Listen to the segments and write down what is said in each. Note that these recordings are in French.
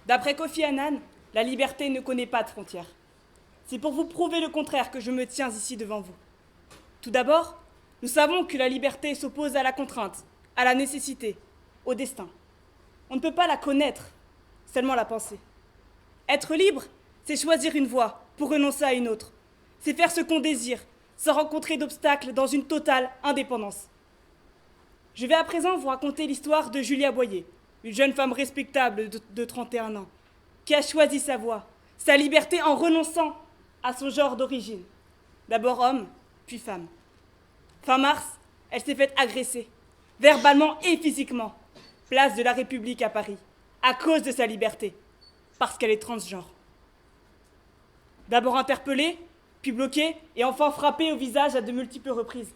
D'après Kofi Annan, la liberté ne connaît pas de frontières. C'est pour vous prouver le contraire que je me tiens ici devant vous. Tout d'abord, nous savons que la liberté s'oppose à la contrainte, à la nécessité, au destin. On ne peut pas la connaître, seulement la penser. Être libre, c'est choisir une voie pour renoncer à une autre. C'est faire ce qu'on désire, sans rencontrer d'obstacles dans une totale indépendance. Je vais à présent vous raconter l'histoire de Julia Boyer, une jeune femme respectable de 31 ans, qui a choisi sa voie, sa liberté en renonçant à son genre d'origine. D'abord homme, puis femme. Fin mars, elle s'est faite agresser, verbalement et physiquement, place de la République à Paris, à cause de sa liberté, parce qu'elle est transgenre. D'abord interpellée, puis bloquée, et enfin frappée au visage à de multiples reprises.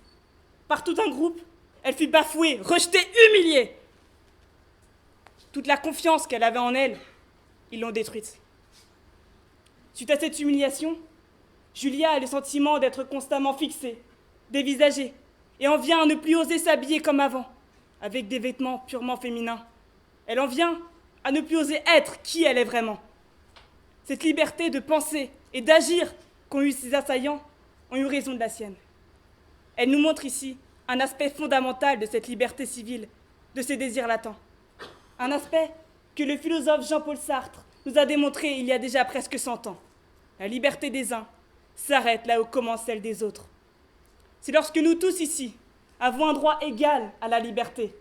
Par tout un groupe, elle fut bafouée, rejetée, humiliée. Toute la confiance qu'elle avait en elle, ils l'ont détruite. Suite à cette humiliation, Julia a le sentiment d'être constamment fixée, dévisagée, et en vient à ne plus oser s'habiller comme avant, avec des vêtements purement féminins. Elle en vient à ne plus oser être qui elle est vraiment. Cette liberté de penser et d'agir qu'ont eu ses assaillants ont eu raison de la sienne. Elle nous montre ici un aspect fondamental de cette liberté civile, de ses désirs latents. Un aspect que le philosophe Jean-Paul Sartre nous a démontré il y a déjà presque 100 ans. La liberté des uns s'arrête là où commence celle des autres. C'est lorsque nous tous ici avons un droit égal à la liberté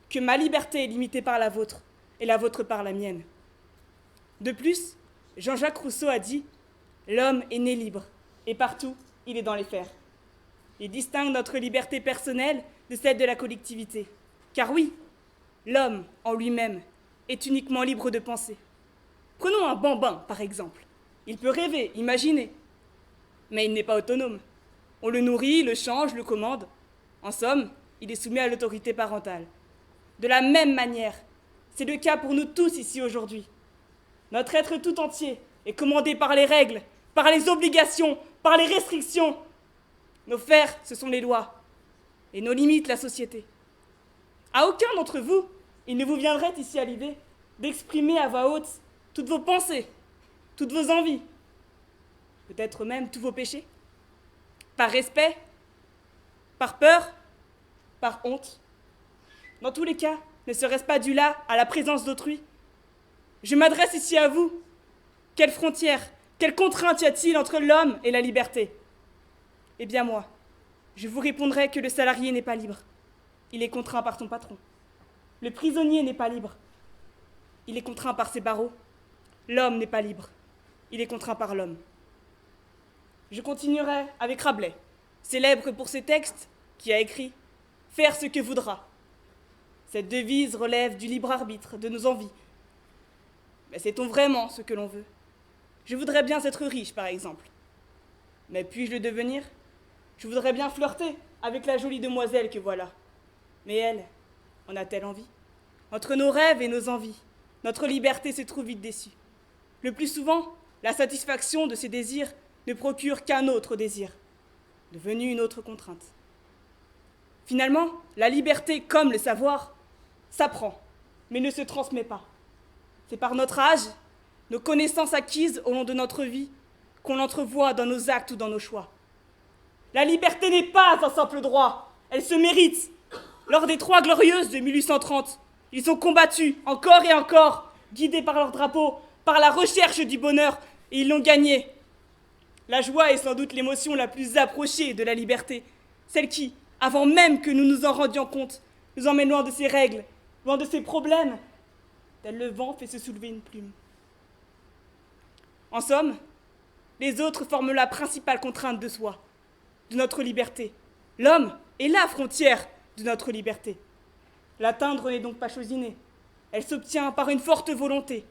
que ma liberté est limitée par la vôtre et la vôtre par la mienne. De plus, Jean-Jacques Rousseau a dit « L'homme est né libre, et partout, il est dans les fers ». Il distingue notre liberté personnelle de celle de la collectivité. Car oui, l'homme, en lui-même, est uniquement libre de penser. Prenons un bambin, par exemple. Il peut rêver, imaginer, mais il n'est pas autonome. On le nourrit, le change, le commande. En somme, il est soumis à l'autorité parentale. De la même manière, c'est le cas pour nous tous ici aujourd'hui. Notre être tout entier est commandé par les règles, par les obligations, par les restrictions. Nos fers, ce sont les lois, et nos limites, la société. À aucun d'entre vous, il ne vous viendrait ici à l'idée d'exprimer à voix haute toutes vos pensées, toutes vos envies, peut-être même tous vos péchés. Par respect, par peur, par honte. Dans tous les cas, ne serait-ce pas dû là à la présence d'autrui? Je m'adresse ici à vous. Quelle frontière, quelle contrainte y a-t-il entre l'homme et la liberté? Eh bien moi, je vous répondrai que le salarié n'est pas libre. Il est contraint par son patron. Le prisonnier n'est pas libre. Il est contraint par ses barreaux. L'homme n'est pas libre. Il est contraint par l'homme. Je continuerai avec Rabelais, célèbre pour ses textes, qui a écrit « Faire ce que voudra ». Cette devise relève du libre arbitre, de nos envies. Mais sait-on vraiment ce que l'on veut? Je voudrais bien être riche, par exemple. Mais puis-je le devenir? Je voudrais bien flirter avec la jolie demoiselle que voilà. Mais elle, en a-t-elle envie? Entre nos rêves et nos envies, notre liberté se trouve vite déçue. Le plus souvent, la satisfaction de ces désirs ne procure qu'un autre désir, devenu une autre contrainte. Finalement, la liberté, comme le savoir, s'apprend, mais ne se transmet pas. C'est par notre âge, nos connaissances acquises au long de notre vie, qu'on l'entrevoit dans nos actes ou dans nos choix. La liberté n'est pas un simple droit, elle se mérite. Lors des Trois Glorieuses de 1830, ils ont combattu encore et encore, guidés par leur drapeau, par la recherche du bonheur, et ils l'ont gagné. La joie est sans doute l'émotion la plus approchée de la liberté, celle qui, avant même que nous nous en rendions compte, nous emmène loin de ses règles, loin de ses problèmes, tel le vent fait se soulever une plume. En somme, les autres forment la principale contrainte de soi, de notre liberté. L'homme est la frontière de notre liberté. L'atteindre n'est donc pas chose innée. Elle s'obtient par une forte volonté,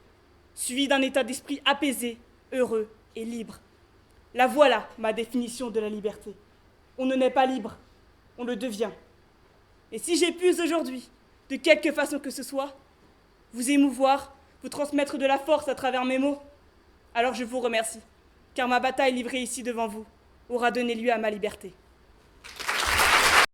suivie d'un état d'esprit apaisé, heureux et libre. La voilà, ma définition de la liberté. On ne naît pas libre, on le devient. Et si j'ai pu aujourd'hui, de quelque façon que ce soit, vous émouvoir, vous transmettre de la force à travers mes mots, alors je vous remercie, car ma bataille livrée ici devant vous aura donné lieu à ma liberté.